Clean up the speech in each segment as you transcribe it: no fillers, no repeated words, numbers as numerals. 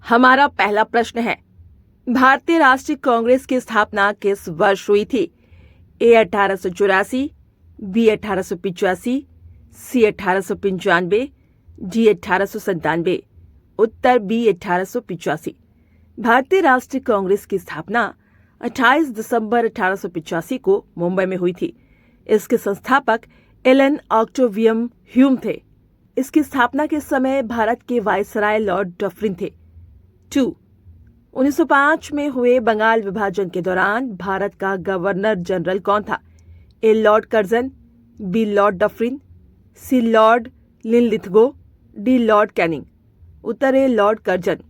हमारा पहला प्रश्न है, भारतीय राष्ट्रीय कांग्रेस की स्थापना किस वर्ष हुई थी? ए 1884, बी 1885, सी 1895, डी 1897। उत्तर बी 1885। भारतीय राष्ट्रीय कांग्रेस की स्थापना 28 दिसंबर 1885 को मुंबई में हुई थी। इसके संस्थापक एलन ऑक्टेवियम ह्यूम थे। इसकी स्थापना के समय भारत के वायसराय लॉर्ड डफरिन थे। 2. 1905 में हुए बंगाल विभाजन के दौरान भारत का गवर्नर जनरल कौन था? A Lord Curzon, B Lord Dufferin, C Lord Linlithgow, D Lord Canning. उत्तर ए लॉर्ड कर्जन।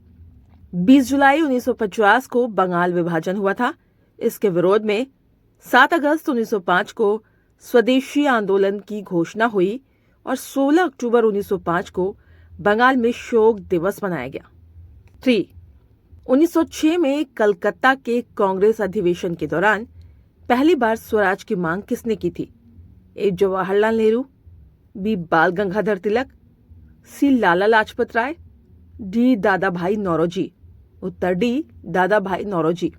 20 जुलाई 1950 को बंगाल विभाजन हुआ था। इसके विरोध में 7 अगस्त 1905 को स्वदेशी आंदोलन की घोषणा हुई और 16 अक्टूबर 1905 को बंगाल में शोक दिवस मनाया गया। 3. 1906 में कलकत्ता के कांग्रेस अधिवेशन के दौरान पहली बार स्वराज की मांग किसने की थी? ए जवाहरलाल नेहरू, बी बाल गंगाधर तिलक, सी लाला लाजपत राय, डी दादा भाई नौरोजी। उत्तर डी दादा भाई नौरोजी।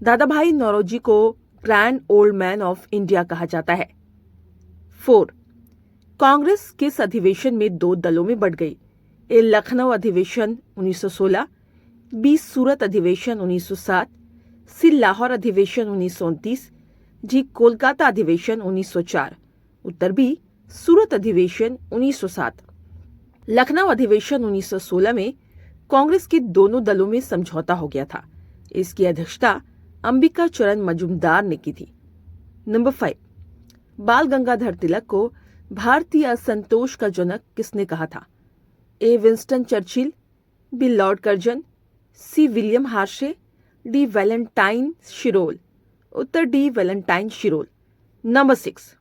दादा भाई नौरोजी को grand old man of India कहा जाता है। 4. कांग्रेस किस अधिवेशन में 2 दलों में बढ़ गई? ए लखनऊ अधिवेशन 1916, बी सूरत अधिवेशन 1907, सी लाहौर अधिवेशन 1929, जी कोलकाता अधिवेशन 1904। उत्तर बी सूरत अधिवेशन 1907। लखनऊ अधिवेशन 1916 में कांग्रेस के दोनों दलों में समझौता हो गया था। इसकी अध्यक्षता अंबिका चरण मजूमदार ने की थी। नंबर 5. बाल गंगाधर तिलक को भारतीय असंतोष का जनक किसने कहा था? A Winston Churchill, B Lord Curzon, C William Hershey, D Valentine Chirol. उत्तर D Valentine Chirol. Number 6.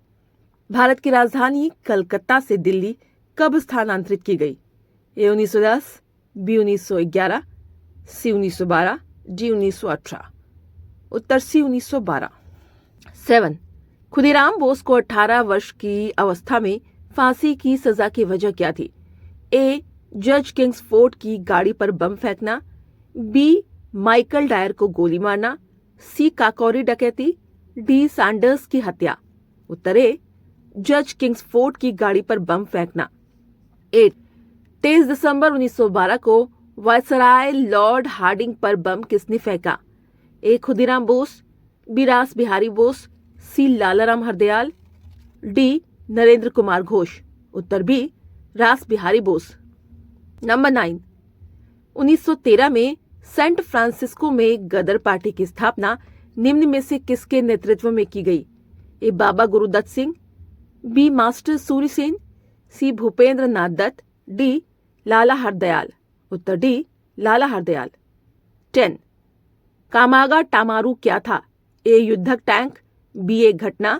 Bharat की राजधानी कलकत्ता से दिल्ली कब स्थानांतरित की गई? A 1910, B 1911, C 1912, D 1918। उत्तर सी 1912। 7. खुदीराम बोस को 18 वर्ष की अवस्था में फांसी की सजा की वजह क्या थी? ए जज किंग्सफोर्ड की गाड़ी पर बम फेंकना, बी माइकल डायर को गोली मारना, सी काकोरी डकैती, डी सैंडर्स की हत्या। उत्तर ए जज किंग्सफोर्ड की गाड़ी पर बम फेंकना। 8. 23 दिसंबर 1912 को वायसराय लॉर्ड हार्डिंग पर बम किसने फेंका? ए खुदीराम बोस, बी रास बिहारी बोस, सी लालाराम हरदयाल, डी नरेंद्र कुमार घोष। उत्तर बी रास बिहारी बोस। नंबर 9. 1913 में सेंट फ्रांसिस्को में गदर पार्टी की स्थापना निम्न में से किसके नेतृत्व में की गई? ए बाबा गुरुदत्त सिंह, बी मास्टर सूर्य सेन, सी भूपेंद्र नाथ दत्त, डी लाला हरदयाल। उत्तर डी लाला हरदयाल। 10. कामागा टामारू क्या था? ए युद्धक टैंक, बी एक घटना,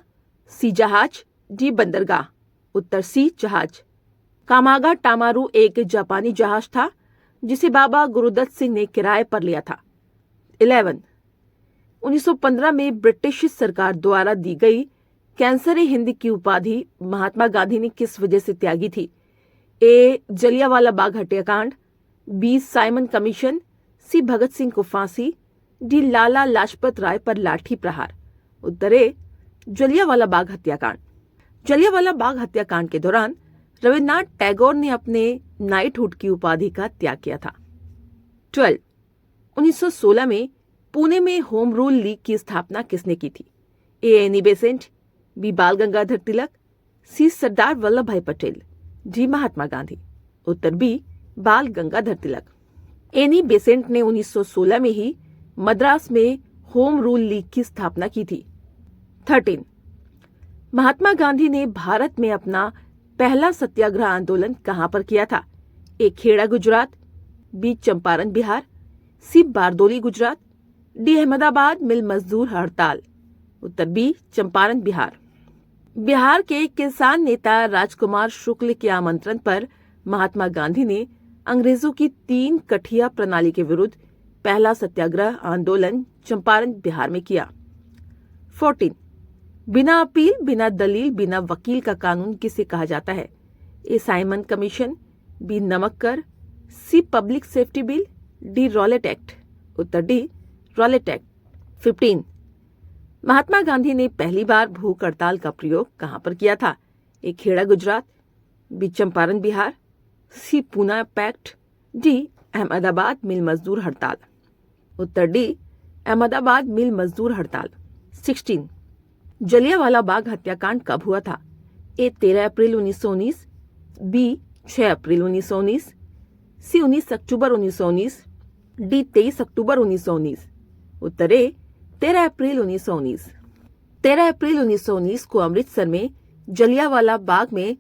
सी जहाज, डी बंदरगाह। उत्तर सी जहाज। कामागा टामारू एक जापानी जहाज था जिसे बाबा गुरुदत्त सिंह ने किराए पर लिया था। 11. 1915 में ब्रिटिश सरकार द्वारा दी गई कैंसर हिंद की उपाधि महात्मा गांधी ने किस वजह से त्यागी थी? ए जलियांवाला बाग हत्याकांड, बी साइमन कमीशन, सी भगत सिंह को फांसी, डी लाला लाजपत राय पर लाठी प्रहार। उत्तर ए जलियांवाला बाग हत्याकांड। जलियांवाला बाग हत्याकांड के दौरान रविन्द्रनाथ टैगोर ने अपने नाइटहुड की उपाधि का त्याग किया था। 12. 1916 में पुणे में होम रूल लीग की स्थापना किसने की थी? ए एनी बेसेंट, बी बाल गंगाधर तिलक, सी सरदार वल्लभ भाई पटेल, डी महात्मा गांधी। उत्तर बी बाल गंगाधर तिलक। एनी बेसेंट ने 1916 में ही मद्रास में होम रूल लीग की स्थापना की थी। 13. महात्मा गांधी ने भारत में अपना पहला सत्याग्रह आंदोलन कहां पर किया था? ए खेड़ा गुजरात, बी चंपारण बिहार, सी बारदोली गुजरात, डी अहमदाबाद मिल मजदूर हड़ताल। उत्तर बी चंपारण बिहार। बिहार के किसान नेता राजकुमार शुक्ल के आमंत्रण पर महात्मा गांधी ने अंग्रेजों की 3 कठिया प्रणाली के विरुद्ध पहला सत्याग्रह आंदोलन चंपारण बिहार में किया। 14. बिना अपील, बिना दलील, बिना वकील का कानून किसे कहा जाता है? ए साइमन कमीशन, बी नमक कर, C public safety bill, D Rowlatt act, उत्तर D Rowlatt act. 15 Mahatma Gandhi ने पहली बार भूख हड़ताल का प्रयोग कहां पर किया था? ए खेड़ा गुजरात, बी चंपारण बिहार, सी पूना पैक्ट, डी अहमदाबाद मिल मजदूर हड़ताल, उत्तर डी अहमदाबाद मिल मजदूर हड़ताल। 16 जलियांवाला बाग हत्याकांड कब हुआ था? ए 13 अप्रैल 1919, बी 6 अप्रैल 1919, सी 19 अक्टूबर 1919, डी 23 अक्टूबर 1919, उत्तर ए 13 अप्रैल 1919। 13 अप्रैल 1919 को अमृतसर में जलियांवाला बाग में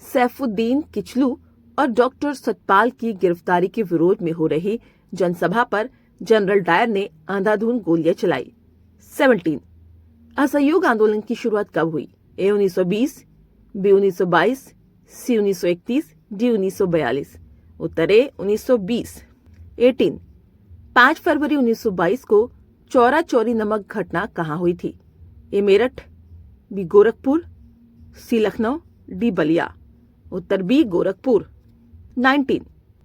सैफुद्दीन किचलू और डॉक्टर सतपाल की गिरफ्तारी के विरोध में हो रही जनसभा पर जनरल डायर ने अंधाधुंध गोलियां चलाई। 17 असहयोग आंदोलन की शुरुआत कब हुई? ए 1920, बी 1922, सी 1931, डी 1942, उत्तर ए 1920। 18 5 फरवरी 1922 को चौरा चौरी नमक घटना कहाँ हुई थी? ए मेरठ, बी गोरखपुर, सी लखनऊ, डी बलिया, उत्तर बी गोरखपुर। 19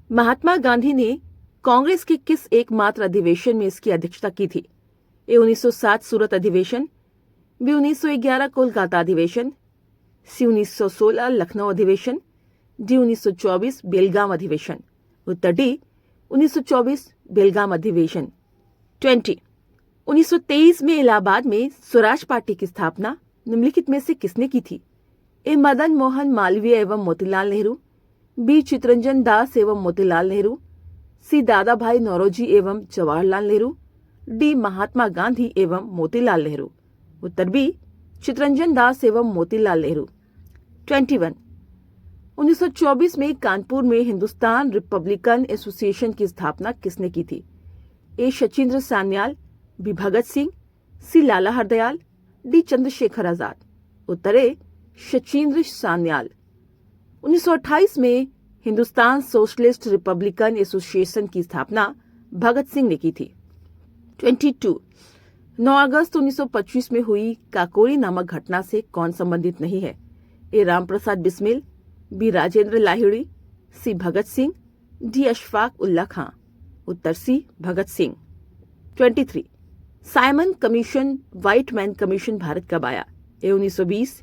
महात्मा गांधी ने कांग्रेस के किस एकमात्र अधिवेशन में इसकी अध्यक्षता की थी? ए 1907 सूरत अधिवेशन, बी 1911 कोलकाता अधिवेशन, सी 1916 लखनऊ अधिवेशन, डी 1924 बेलगाम अधिवेशन, उत्तर डी 1924 बेलगाम अधिवेशन। 20 1923 में इलाहाबाद में स्वराज पार्टी की स्थापना निम्नलिखित में से किसने की थी? ए मदन मोहन मालवीय एवं मोतीलाल नेहरू, बी चितरंजन दास एवं मोतीलाल नेहरू, सी दादा भाई नौरोजी एवं जवाहरलाल नेहरू, डी महात्मा गांधी एवं मोतीलाल नेहरू, उत्तर बी चितरंजन दास एवं मोतीलाल नेहरू। 21 1924 में कानपुर में हिंदुस्तान रिपब्लिकन एसोसिएशन की स्थापना किसने की थी? ए शचीन्द्र सान्याल, बी भगत सिंह, सी लाला हरदयाल, डी चंद्रशेखर आजाद, उत्तर ए शचीन्द्र सान्याल। 1928 में हिंदुस्तान सोशलिस्ट रिपब्लिकन एसोसिएशन की स्थापना भगत सिंह ने की थी। 22 9 अगस्त 1925 में हुई काकोरी नामक घटना से कौन संबंधित नहीं है? A Ramprasad Bismil, B Rajendra Lahiri, C Bhagat Singh, D Ashfaq Ullah Khan, उत्तर C Bhagat Singh. 23 Simon commission white man commission Bharat कब आया? ए 1920,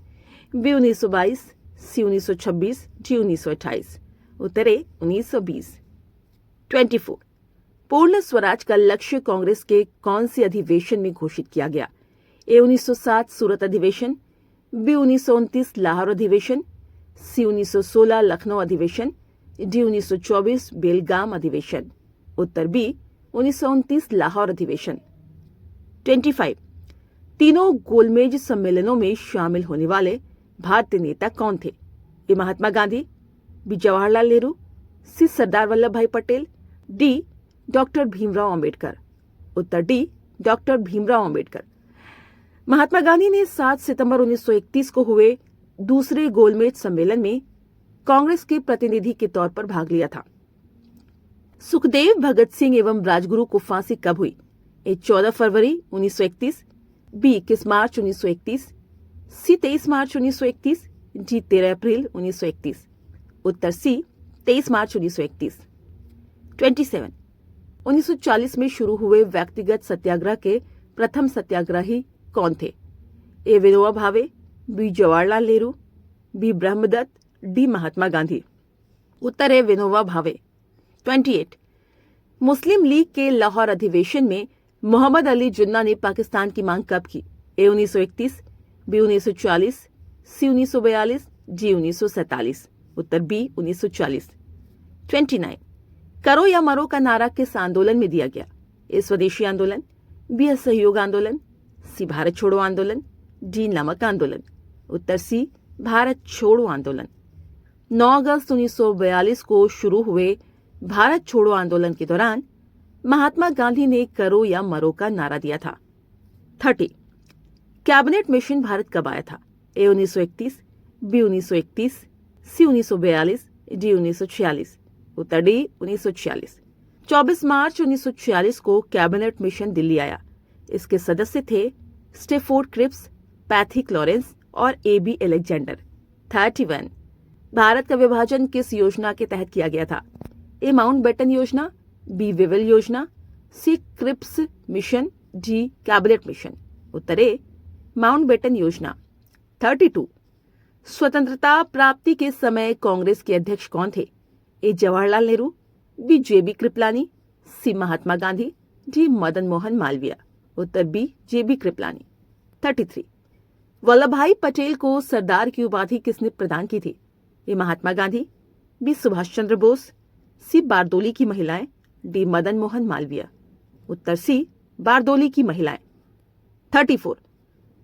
बी 1922, सी 1926, डी 1928, उत्तर ए 1920। 24 पूर्ण स्वराज का लक्ष्य कांग्रेस के कौन से अधिवेशन में घोषित किया गया? ए 1907 सूरत अधिवेशन, बी 1929 लाहौर अधिवेशन, सी 1916 लखनऊ अधिवेशन, डी 1924 बेलगाम अधिवेशन, उत्तर बी 1929 लाहौर अधिवेशन। 25 तीनों गोलमेज सम्मेलनों में शामिल होने वाले भारतीय नेता कौन थे? ए महात्मा गांधी, बी जवाहरलाल नेहरू, सी सरदार वल्लभ भाई पटेल, डी डॉक्टर भीमराव अंबेडकर, उत्तर डी डॉक्टर भीमराव अंबेडकर। महात्मा गांधी ने 7 सितंबर 1931 को हुए दूसरे गोलमेज सम्मेलन में कांग्रेस के प्रतिनिधि के तौर पर भाग लिया था। सुखदेव, भगत सिंह एवं राजगुरु को फांसी कब हुई? ए 14 फरवरी 1931, बी 21 मार्च 1931, सी 23 मार्च 1931, डी 13 अप्रैल 1931, उत्तर सी 23 मार्च 1931। 27 1940 में शुरू हुए व्यक्तिगत सत्याग्रह के प्रथम सत्याग्रही कौन थे? A Vinoba Bhave, B Jawaharlal Nehru, B Brahmadatt, D Mahatma Gandhi, उत्तर है विनोबा भावे। 28 मुस्लिम लीग के लाहौर अधिवेशन में मोहम्मद अली जिन्ना ने पाकिस्तान की मांग कब की? ए 1931, बी 1940, सी 1942, डी 1947, उत्तर बी 1940। 29 करो या मरो का नारा किस आंदोलन में दिया गया? ए स्वदेशी आंदोलन, बी असहयोग आंदोलन, सी भारत छोड़ो आंदोलन, डी नमक आंदोलन, उत्तर सी भारत छोड़ो आंदोलन। 9 अगस्त 1942 को शुरू हुए भारत छोड़ो आंदोलन के दौरान महात्मा गांधी ने करो या मरो का नारा दिया था। 30 कैबिनेट मिशन भारत कब आया था? ए 1931, बी 1931, सी 1942, डी 1946, उत्तर डी 1946। 24 मार्च 1946 को कैबिनेट मिशन दिल्ली आया। इसके सदस्य थे स्टेफोर्ड क्रिप्स, पैथिक लॉरेंस और ए.बी. अलेक्जेंडर। 31 भारत का विभाजन किस योजना के तहत किया गया था? ए माउंटबेटन योजना, बी विविल योजना, C Cripps mission, D cabinet mission. उत्तर ए माउंटबेटन योजना। 32 स्वतंत्रता प्राप्ति के समय कांग्रेस के अध्यक्ष कौन थे? ए जवाहरलाल नेहरू, बी जेबी कृपलानी, सी महात्मा गांधी, डी मदन मोहन मालवीय। उत्तर बी जेबी कृपलानी। 33 वल्लभ भाई पटेल को सरदार की उपाधि किसने प्रदान की थी? ए महात्मा गांधी, बी सुभाष चंद्र बोस, सी बारदोली की महिलाएं, डी मदन मोहन मालवीय। उत्तर सी बारदोली की महिलाएं। 34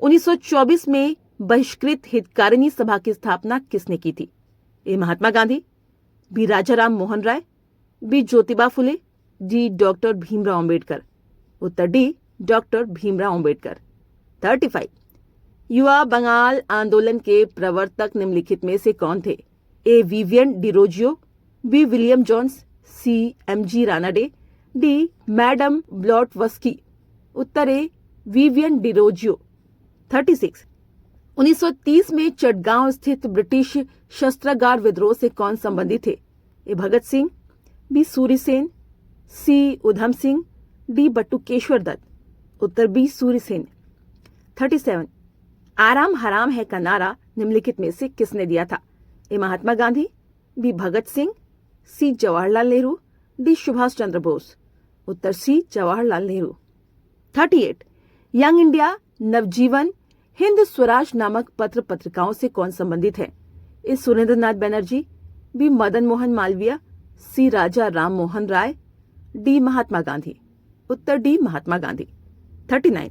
1924 में बहिष्कृत हितकारिणी सभा की स्थापना किसने की थी? ए Mahatma Gandhi, B Rajaram Mohan Roy, B Jyotiba Phule, D doctor Bhimrao Ambedkar. उत्तर डी डॉक्टर भीमराव अंबेडकर। 35 युवा बंगाल आंदोलन के प्रवर्तक निम्नलिखित में से कौन थे? A Vivian Derozio, B William Jones, C MG Ranade, D madam Blavatsky. उत्तर ए विवियन डिरोजियो। 36 1930 में चटगांव स्थित ब्रिटिश शस्त्रागार विद्रोह से कौन संबंधित थे? ए भगत सिंह, बी सूर्यसेन, सी उधम सिंह, डी बटुकेश्वर दत्त। उत्तर बी सूर्यसेन। 37 आराम हराम है का नारा निम्नलिखित में से किसने दिया था? ए महात्मा गांधी, बी भगत सिंह, सी जवाहरलाल नेहरू, डी सुभाष चंद्र बोस। उत्तर सी जवाहरलाल नेहरू। 38 यंग इंडिया, नवजीवन, हिंद स्वराज नामक पत्र पत्रिकाओं से कौन संबंधित है? ए सुरेंद्रनाथ बनर्जी, बी मदन मोहन मालवीय, सी राजा राम मोहन राय, डी महात्मा गांधी। उत्तर डी महात्मा गांधी। 39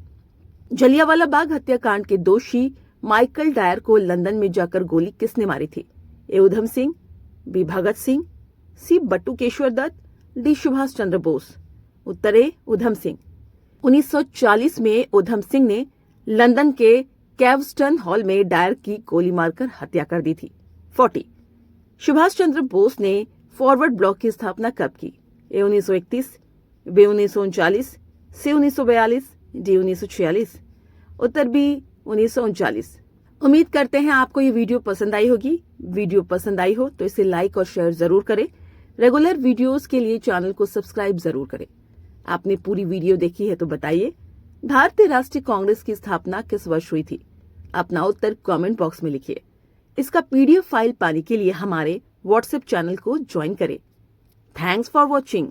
जलियांवाला बाग हत्याकांड के दोषी माइकल डायर को लंदन में जाकर गोली किसने मारी थी? ए उधम सिंह, बी भगत सिंह, सी बटुकेश्वर दत्त, डी सुभाष चंद्र बोस। उत्तर ए उधम सिंह। 1940 में उधम सिंह ने लंदन के कैवस्टन हॉल में डायर की गोली मारकर हत्या कर दी थी। 40 सुभाष चंद्र बोस ने फॉरवर्ड ब्लॉक की स्थापना कब की? ए 1931, बी 1939, सी 1942, डी 1946। उत्तर बी 1939। उम्मीद करते हैं आपको ये वीडियो पसंद आई होगी। वीडियो पसंद आई हो तो इसे लाइक और शेयर जरूर करें। रेगुलर वीडियोस के लिए चैनल को सब्सक्राइब जरूर करें। आपने पूरी वीडियो देखी है तो बताइए, भारतीय राष्ट्रीय कांग्रेस की स्थापना किस वर्ष हुई थी? अपना उत्तर कमेंट बॉक्स में लिखिए। इसका पीडीएफ फाइल पाने के लिए हमारे व्हाट्सएप चैनल को ज्वाइन करें। Thanks for watching.